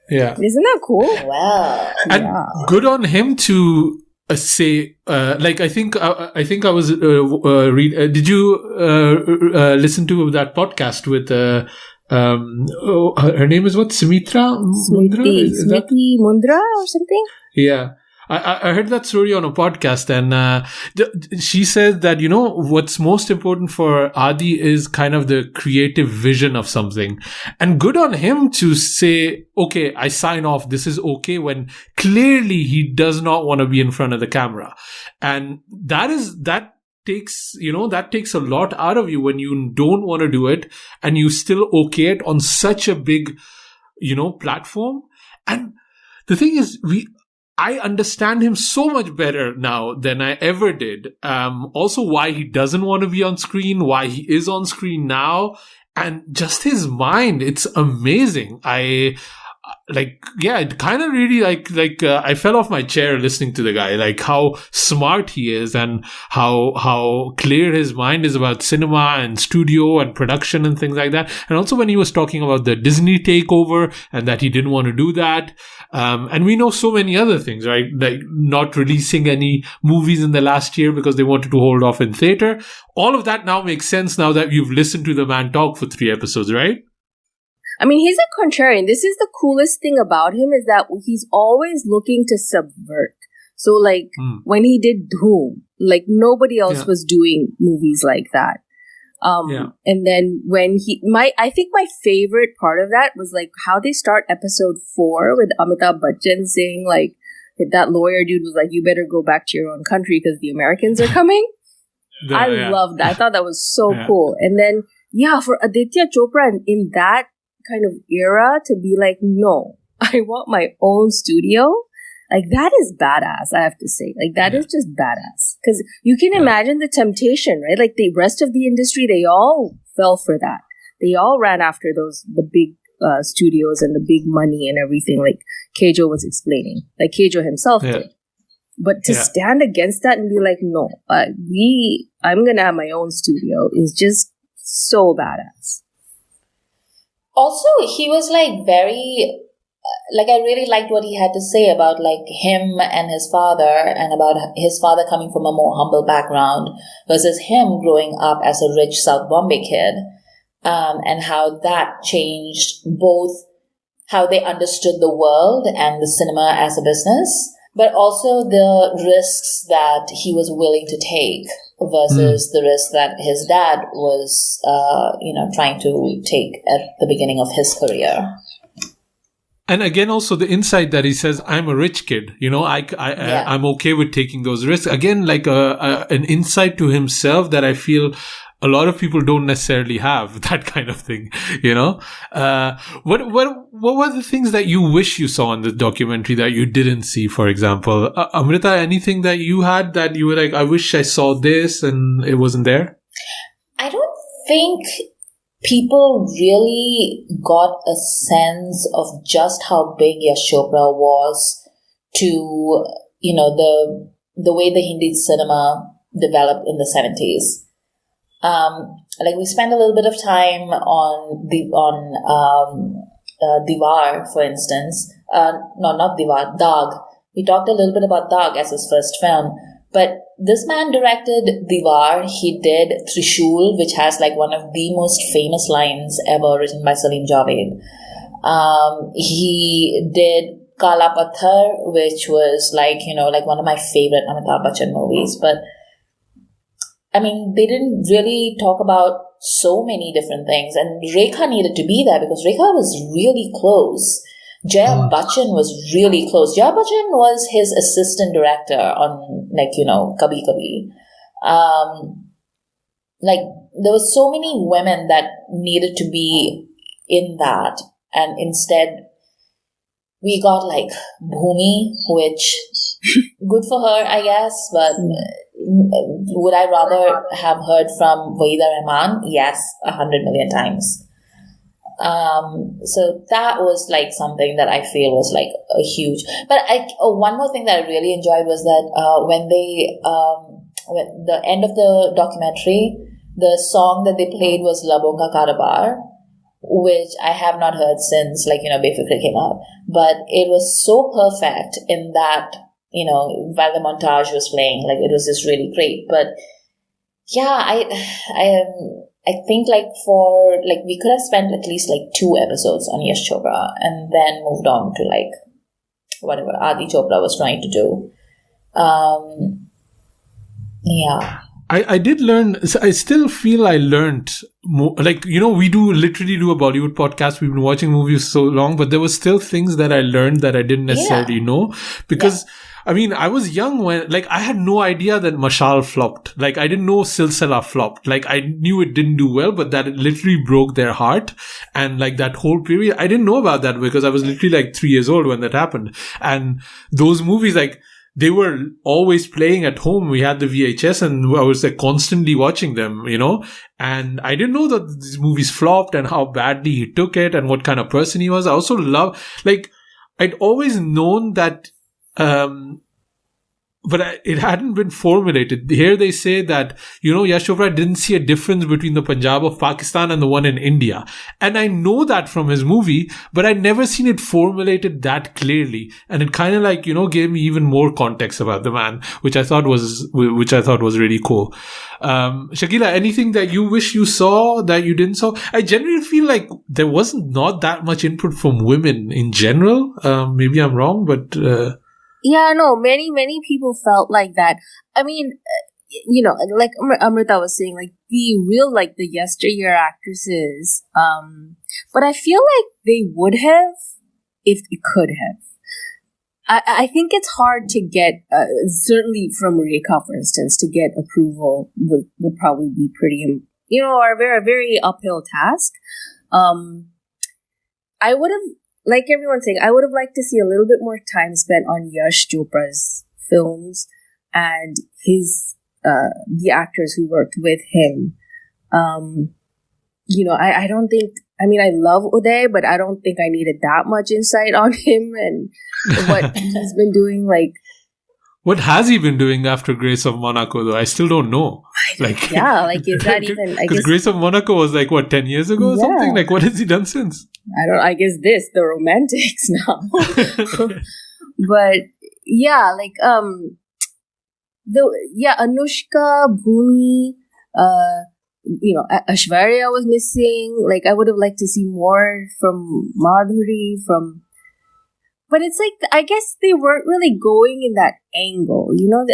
Yeah. Isn't that cool? Wow. And good on him to say, like, I think I was, did you listen to that podcast with, her name is what? Smriti Mundra or something? Yeah. I heard that story on a podcast, and she said that, what's most important for Adi is kind of the creative vision of something. And good on him to say, okay, I sign off, this is okay, when clearly he does not want to be in front of the camera. And that takes a lot out of you when you don't want to do it and you still okay it on such a big, platform. And the thing is, I understand him so much better now than I ever did. Also why he doesn't want to be on screen, why he is on screen now, and just his mind. It's amazing. It kind of really I fell off my chair listening to the guy, like how smart he is and how clear his mind is about cinema and studio and production and things like that. And also when he was talking about the Disney takeover and that he didn't want to do that. And we know so many other things, right? Like not releasing any movies in the last year because they wanted to hold off in theater. All of that now makes sense now that you've listened to the man talk for 3 episodes, right? I mean, he's a contrarian. This is the coolest thing about him is that he's always looking to subvert. So like when he did Dhoom, like nobody else was doing movies like that. And then when I think my favorite part of that was like how they start episode 4 with Amitabh Bachchan saying like, that lawyer dude was like, you better go back to your own country because the Americans are coming. I loved that. I thought that was so cool. And then, for Aditya Chopra in that kind of era to be like, no, I want my own studio. Like that is badass, I have to say. Like that is just badass. Because you can imagine the temptation, right? Like the rest of the industry, they all fell for that. They all ran after the big studios and the big money and everything, like Kejo was explaining. Like Kejo himself did. But to stand against that and be like, no, I'm going to have my own studio is just so badass. Also, he was like very, I really liked what he had to say about like him and his father and about his father coming from a more humble background versus him growing up as a rich South Bombay kid, and how that changed both how they understood the world and the cinema as a business, but also the risks that he was willing to take versus the risk that his dad was, trying to take at the beginning of his career. And again, also the insight that he says, I'm a rich kid, I'm okay with taking those risks. Again, like an insight to himself that I feel a lot of people don't necessarily have, that kind of thing, What were the things that you wish you saw in the documentary that you didn't see, for example? Amrita, anything that you had that you were like, I wish I saw this and it wasn't there? I don't think people really got a sense of just how big Yash Chopra was to, the way the Hindi cinema developed in the 70s. We spent a little bit of time on Diwar, for instance. No, not Diwar, Daag. We talked a little bit about Daag as his first film. But this man directed Diwar. He did Trishul, which has like one of the most famous lines ever written by Salim Javed. He did Kala Patthar, which was like one of my favorite Amitabh Bachchan movies. But I mean, they didn't really talk about so many different things. And Rekha needed to be there because Rekha was really close. Jaya Bachchan was really close. Jaya Bachchan was his assistant director on, Kabhi Kabhi. There were so many women that needed to be in that. And instead, we got, Bhumi, which, good for her, I guess, but would I rather have heard from Waheeda Rehman? Yes, 100 million times. So that was something that I feel was a huge. But one more thing that I really enjoyed was that when the end of the documentary, the song that they played was Labon Ka Karabar, which I have not heard since Befikre came out. But it was so perfect in that, while the montage was playing, it was just really great. But yeah, I think we could have spent at least 2 episodes on Yash Chopra and then moved on to whatever Adi Chopra was trying to do. Yeah. I did learn, I still feel I learned more, we literally do a Bollywood podcast. We've been watching movies so long, but there were still things that I learned that I didn't necessarily know because I mean, I was young when, I had no idea that Mashal flopped. I didn't know Silsila flopped. I knew it didn't do well, but that it literally broke their heart. And that whole period, I didn't know about that because I was literally 3 years old when that happened. And those movies, they were always playing at home. We had the VHS and I was constantly watching them, and I didn't know that these movies flopped and how badly he took it and what kind of person he was. I also love, I'd always known that, but it hadn't been formulated. Here they say that, Yash Chopra didn't see a difference between the Punjab of Pakistan and the one in India. And I know that from his movie, but I'd never seen it formulated that clearly. And it kind of gave me even more context about the man, which I thought was really cool. Shakila, anything that you wish you saw that you didn't saw? I generally feel like there wasn't not that much input from women in general. Maybe I'm wrong, but, yeah, no, many people felt like that. I mean, like Amrita was saying, the real, the yesteryear actresses, but I feel like they would have if they could have. I think it's hard to get, certainly from Rekha, for instance, to get approval would probably be pretty, a very uphill task. I would have, like everyone's saying, I would have liked to see a little bit more time spent on Yash Chopra's films and the actors who worked with him. I don't think, I love Uday, but I don't think I needed that much insight on him and what he's been doing. What has he been doing after Grace of Monaco, though? I still don't know. Is that even... Because Grace of Monaco was 10 years ago or something? What has he done since? I guess the romantics now. But, yeah, Anushka, Bhumi, Aishwarya was missing. I would have liked to see more from Madhuri, from... But it's like, I guess they weren't really going in that angle, you know?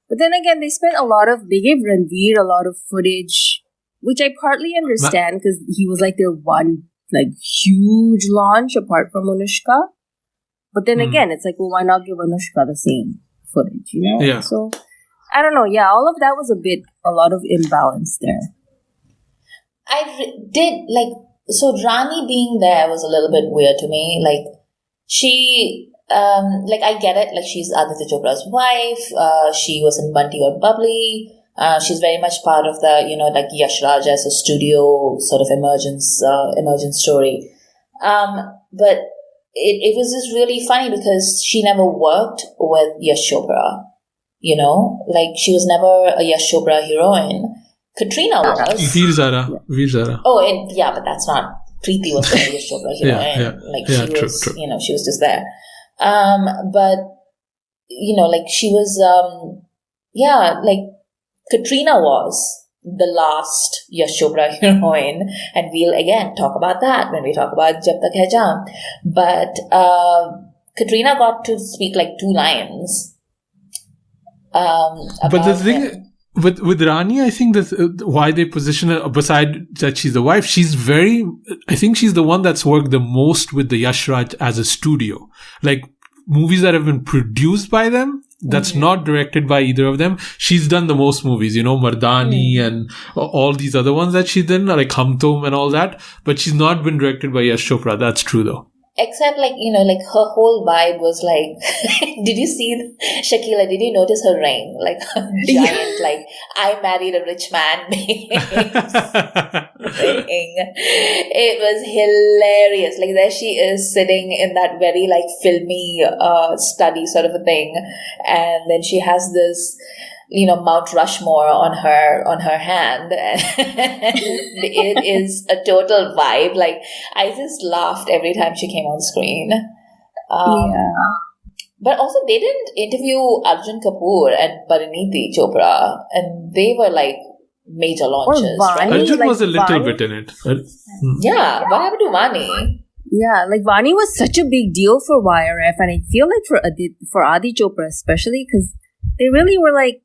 But then again, they gave Ranveer a lot of footage, which I partly understand because he was like their one like huge launch apart from Anushka. But then again, it's like, well, why not give Anushka the same footage, you know? Yeah. So, I don't know. Yeah, all of that was a lot of imbalance there. So Rani being there was a little bit weird to me. Like, she, I get it. Like, she's Aditya Chopra's wife. She was in Bunty or Bubbly. She's very much part of the, like Yash Raj as a studio sort of emergence story. But it was just really funny because she never worked with Yash Chopra, like she was never a Yash Chopra heroine. Katrina was. Veer Zara. Oh, but that's not. Preeti was a Yash Chopra heroine. She was, true. She was just there. But, like she was, Katrina was the last Yash Chopra heroine, and we'll again talk about that when we talk about Jab Tak Hai Jaan. But Katrina got to speak like 2 lines. But the thing with Rani, I think that why they position her, besides that she's the wife, I think she's the one that's worked the most with the Yash Raj as a studio. Like movies that have been produced by them, that's not directed by either of them. She's done the most movies, Mardani and all these other ones that she's done, like Hum Tum and all that. But she's not been directed by Yash Chopra. That's true though. Except like her whole vibe was like, did you see Shakila? Did you notice her ring? Like a giant, like I married a rich man ring. It was hilarious. Like there she is sitting in that very like filmy study sort of a thing, and then she has this Mount Rushmore on her hand. It is a total vibe. Like I just laughed every time she came on screen. But also they didn't interview Arjun Kapoor and Parineeti Chopra, and they were like major launches. Right? Arjun was a little bit in it. Yeah, what happened to Vani? Yeah, like Vani was such a big deal for YRF, and I feel like for Adi Chopra especially, because they really were like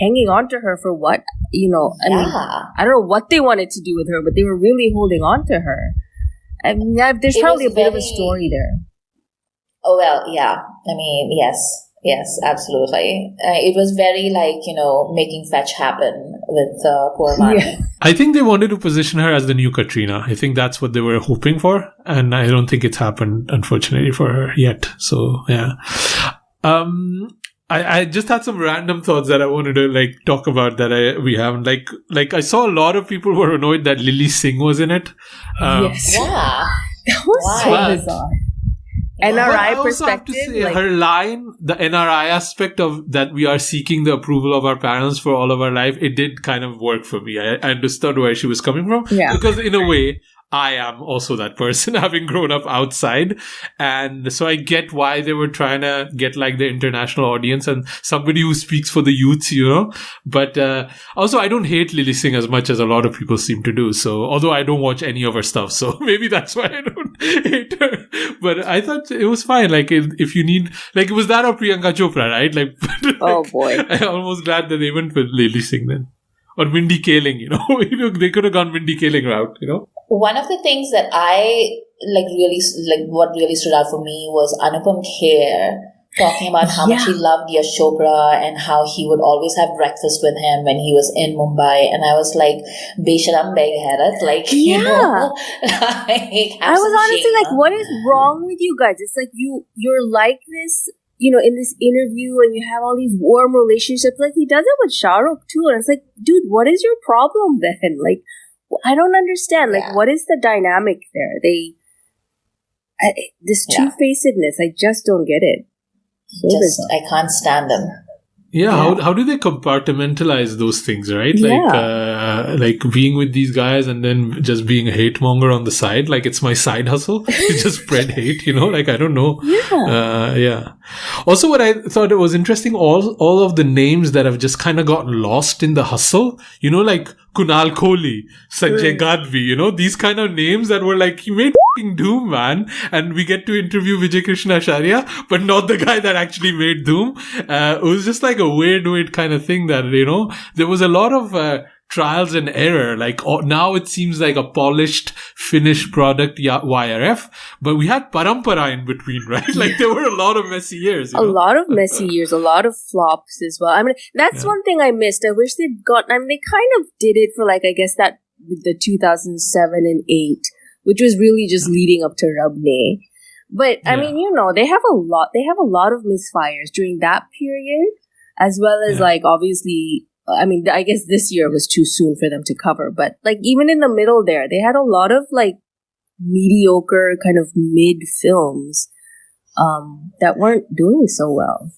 hanging on to her for what, I mean, I don't know what they wanted to do with her, but they were really holding on to her. I mean, there's probably a bit of a story there. Oh, well, yeah. I mean, yes, absolutely. It was very like, making fetch happen with poor Vani. Yeah. I think they wanted to position her as the new Katrina. I think that's what they were hoping for, and I don't think it's happened, unfortunately, for her yet. So, yeah. I just had some random thoughts that I wanted to like talk about that we haven't like I saw a lot of people were annoyed that Lily Singh was in it. Yes. Yeah. That was so bizarre. NRI perspective. Have to say, her line, the NRI aspect of that we are seeking the approval of our parents for all of our life, it did kind of work for me. I understood where she was coming from. Yeah. Because in a way, I am also that person, having grown up outside. And so I get why they were trying to get like the international audience and somebody who speaks for the youths, But also, I don't hate Lily Singh as much as a lot of people seem to do. So, although I don't watch any of her stuff, so maybe that's why I don't hate her. But I thought it was fine. Like, if you need, like, it was that or Priyanka Chopra, right? Like, oh boy. I'm almost glad that they went with Lily Singh then. Or Mindy Kaling, they could have gone Mindy Kaling route, One of the things that I what really stood out for me was Anupam Kher talking about how much he loved Yash Chopra and how he would always have breakfast with him when he was in Mumbai. And I was like, Besharam Beg Hairat, like, I was honestly like, what is wrong with you guys? It's like you're like this, in this interview, and you have all these warm relationships. Like, he does it with Shah Rukh too. And it's like, dude, what is your problem then? Like, I don't understand. Like, what is the dynamic there? This two-facedness, I just don't get it. I can't stand them. Yeah, how do they compartmentalize those things, right? Like being with these guys and then just being a hate monger on the side. Like, it's my side hustle to just spread hate, like, I don't know. Yeah. Also, what I thought it was interesting, all of the names that have just kind of gotten lost in the hustle, like Kunal Kohli, Sanjay Gadvi, these kind of names that were like, he made f***ing Doom, man. And we get to interview Vijay Krishna Acharya, but not the guy that actually made Doom. It was just like a weird kind of thing that, there was a lot of trials and error. Like now it seems like a polished, finished product, YRF, but we had Parampara in between, right? Like there were a lot of messy years. A lot of messy years, a lot of flops as well. I mean, that's one thing I missed. I wish they'd they kind of did it for like, I guess that with the 2007 and 8, which was really just leading up to Rabne. But I mean, they have a lot of misfires during that period, as well as like obviously, I mean, I guess this year was too soon for them to cover, but like even in the middle there, they had a lot of like mediocre kind of mid films that weren't doing so well.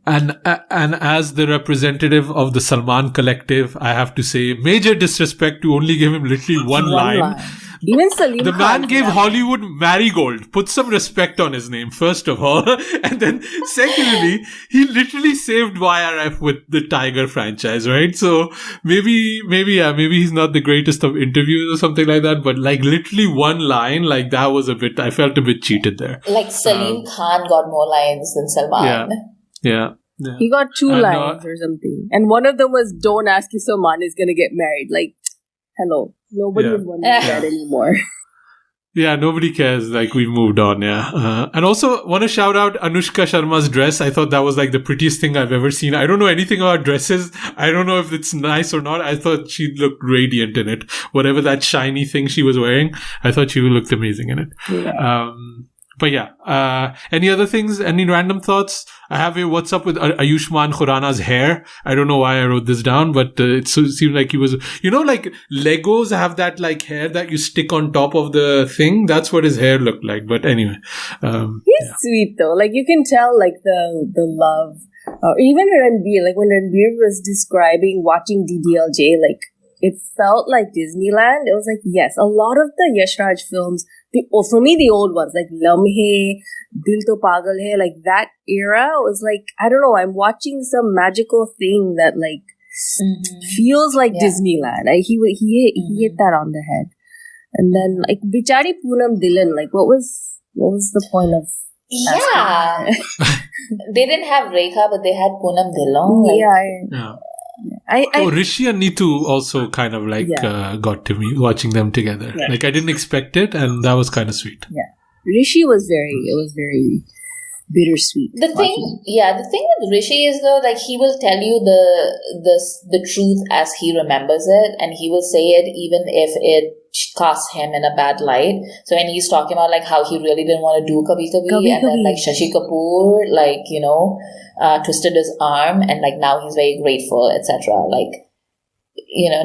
And as the representative of the Salman Collective, I have to say, major disrespect to only give him literally one line. Even Salim the man gave Hollywood Marigold. Put some respect on his name, first of all. And then secondly, he literally saved YRF with the Tiger franchise, right? So maybe he's not the greatest of interviews or something like that, but like literally one line, like that was I felt a bit cheated there. Like Salim Khan got more lines than Salman. Yeah. He got 2 lines or something. And one of them was, "Don't ask if Salman is going to get married." Like, hello. Nobody would want to do that anymore. Yeah, nobody cares. Like, we've moved on, and also, want to shout out Anushka Sharma's dress. I thought that was like the prettiest thing I've ever seen. I don't know anything about dresses. I don't know if it's nice or not. I thought she looked radiant in it. Whatever that shiny thing she was wearing, I thought she looked amazing in it. Yeah. But yeah, any other things? Any random thoughts? I have a what's up with Ayushmann Khurrana's hair. I don't know why I wrote this down, but it seemed like he was, like Legos have that like hair that you stick on top of the thing. That's what his hair looked like. But anyway, he's sweet though. Like you can tell, like the love. Even Ranbir, like when Ranbir was describing watching DDLJ, like it felt like Disneyland. It was like, yes, a lot of the Yash Raj films, for me, the old ones, like Lamhe, Dil To Pagal Hai, like that era was like, I don't know, I'm watching some magical thing that like feels like Disneyland. He hit that on the head. And then like Bichari Poonam Dhillon, like what was the point of they didn't have Rekha, but they had Poonam Dhillon. Rishi and Neetu also kind of like got to me watching them together. Yeah. Like I didn't expect it, and that was kind of sweet. Yeah, Rishi was very bittersweet. The thing with Rishi is though, like he will tell you the truth as he remembers it, and he will say it even if it casts him in a bad light. So when he's talking about like how he really didn't want to do Kabhi Kabhi, and then like Shashi Kapoor, like twisted his arm, and like now he's very grateful, etc. Like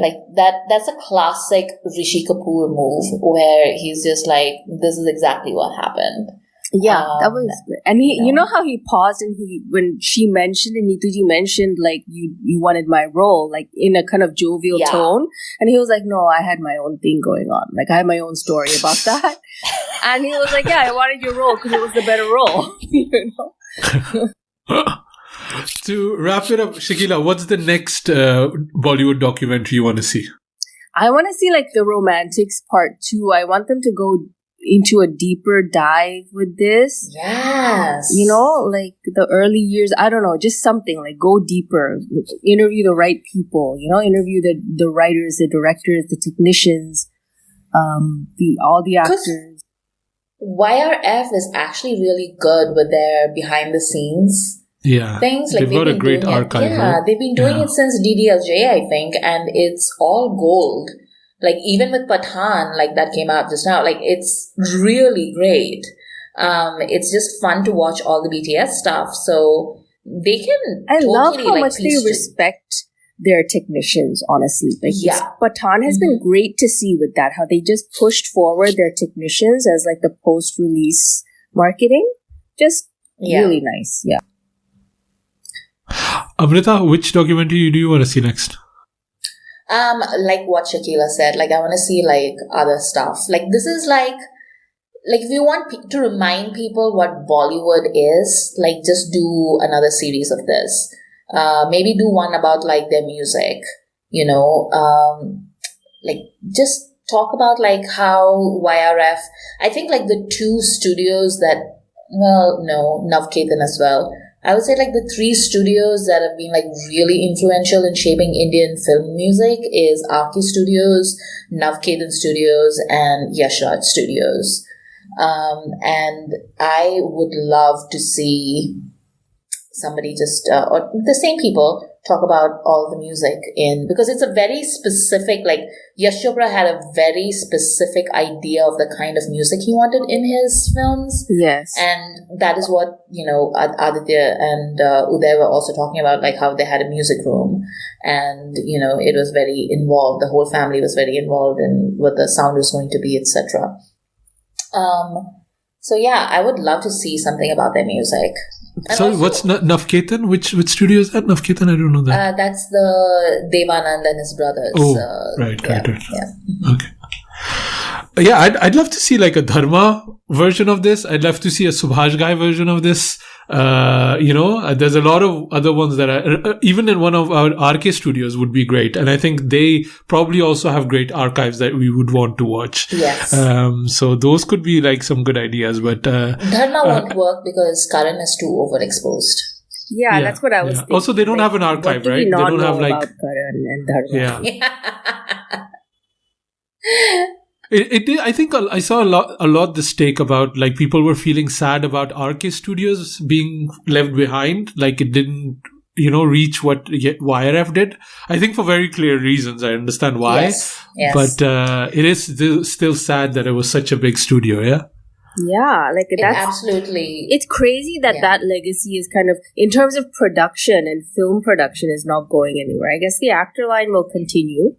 like that's a classic Rishi Kapoor move where he's just like, this is exactly what happened. Yeah, that was good. And he, you know how he paused and when she mentioned and Neetuji mentioned like you wanted my role, like in a kind of jovial tone, and he was like, no, I had my own thing going on, like I had my own story about that. And he was like, yeah, I wanted your role because it was the better role. To wrap it up, Shakila, what's the next Bollywood documentary you want to see? I want to see like The Romantics Part 2. I want them to go into a deeper dive with this. Yes. Like the early years, I don't know, just something like go deeper, interview the right people, interview the writers, the directors, the technicians, all the actors. YRF is actually really good with their behind the scenes things. Like they've got a great archive. They've been doing it since DDLJ, I think, and it's all gold. Like even with Pathaan, like that came out just now, like it's really great. It's just fun to watch all the BTS stuff. So they can. I love how much they respect their technicians. Honestly, like Pathaan has been great to see with that. How they just pushed forward their technicians as like the post-release marketing. Just really nice. Yeah. Amrita, which documentary do you want to see next? Like what Shakila said, like I want to see like other stuff. Like this is like if you want to remind people what Bollywood is, like just do another series of this. Maybe do one about like their music. like just talk about like how YRF, I think like the two studios that, well, no, Navketan as well. I would say like the three studios that have been like really influential in shaping Indian film music is Arki Studios, Navketan Studios, and Yashraj Studios. And I would love to see somebody just, or the same people, talk about all the music because it's a very specific, like Yash Chopra had a very specific idea of the kind of music he wanted in his films. Yes. And that is what, Aditya and Uday were also talking about, like how they had a music room and, it was very involved. The whole family was very involved in what the sound was going to be, etc. So yeah, I would love to see something about their music. And sorry, also, what's Navketan? Which studio is that? Navketan? I don't know that. that's the Devanand and his brothers. Oh, right. Yeah. Okay. Yeah, I'd love to see like a Dharma version of this. I'd love to see a Subhash Ghai version of this. There's a lot of other ones that are, even in one of our RK studios would be great. And I think they probably also have great archives that we would want to watch. Yes. So those could be like some good ideas, but, Dharma won't work because Karan is too overexposed. Yeah, that's what I was thinking. Also, they don't have an archive, right? They don't have like Karan and Dharma. Yeah. I think I saw a lot this take about like people were feeling sad about RK Studios being left behind, like it didn't, reach what YRF did. I think for very clear reasons. I understand why, yes. But it is still sad that it was such a big studio. Yeah. Yeah, like that's absolutely. It's crazy that that legacy is kind of, in terms of production and film production, is not going anywhere. I guess the actor line will continue.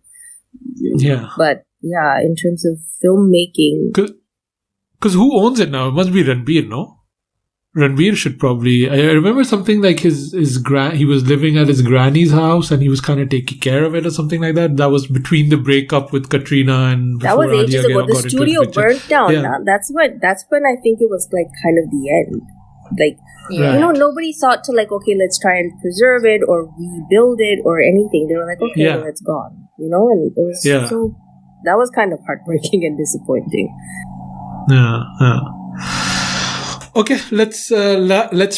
Yeah. But yeah, in terms of filmmaking. Because who owns it now? It must be Ranbir, no? Ranbir should probably. I remember something like he was living at his granny's house and he was kind of taking care of it or something like that. That was between the breakup with Katrina and that was ages ago. The got studio burnt down. Yeah. That's when I think it was like kind of the end. Like, nobody thought to like, okay, let's try and preserve it or rebuild it or anything. They were like, okay, well, it's gone. And it was so. That was kind of heartbreaking and disappointing. Yeah. Okay, let's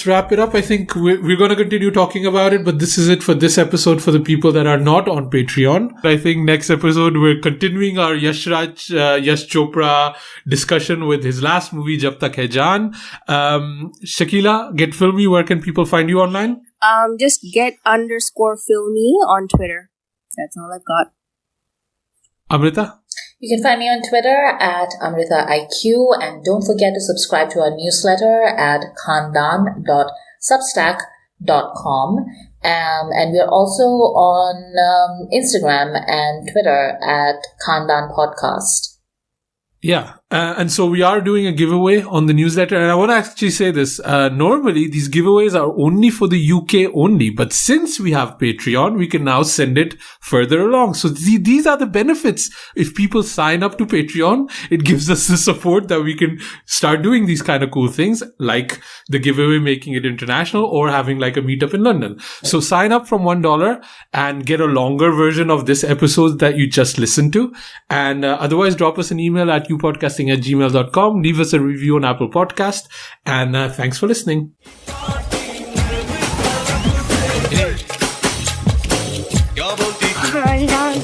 wrap it up. I think we're going to continue talking about it, but this is it for this episode for the people that are not on Patreon. I think next episode we're continuing our Yash Chopra discussion with his last movie, Jab Tak Hai Jaan. Shakila, Get Filmy, where can people find you online? Just get_filmy on Twitter. That's all I've got. Amrita? You can find me on Twitter at AmritaIQ, and don't forget to subscribe to our newsletter at khandan.substack.com. And we're also on Instagram and Twitter at Khandan Podcast. Yeah. And so we are doing a giveaway on the newsletter. And I want to actually say this. Normally, these giveaways are only for the UK only. But since we have Patreon, we can now send it further along. So these are the benefits. If people sign up to Patreon, it gives us the support that we can start doing these kind of cool things, like the giveaway, making it international, or having like a meetup in London. So sign up from $1 and get a longer version of this episode that you just listened to. And otherwise, drop us an email at youpodcasting@gmail.com. Leave us a review on Apple Podcast. And thanks for listening. Khandan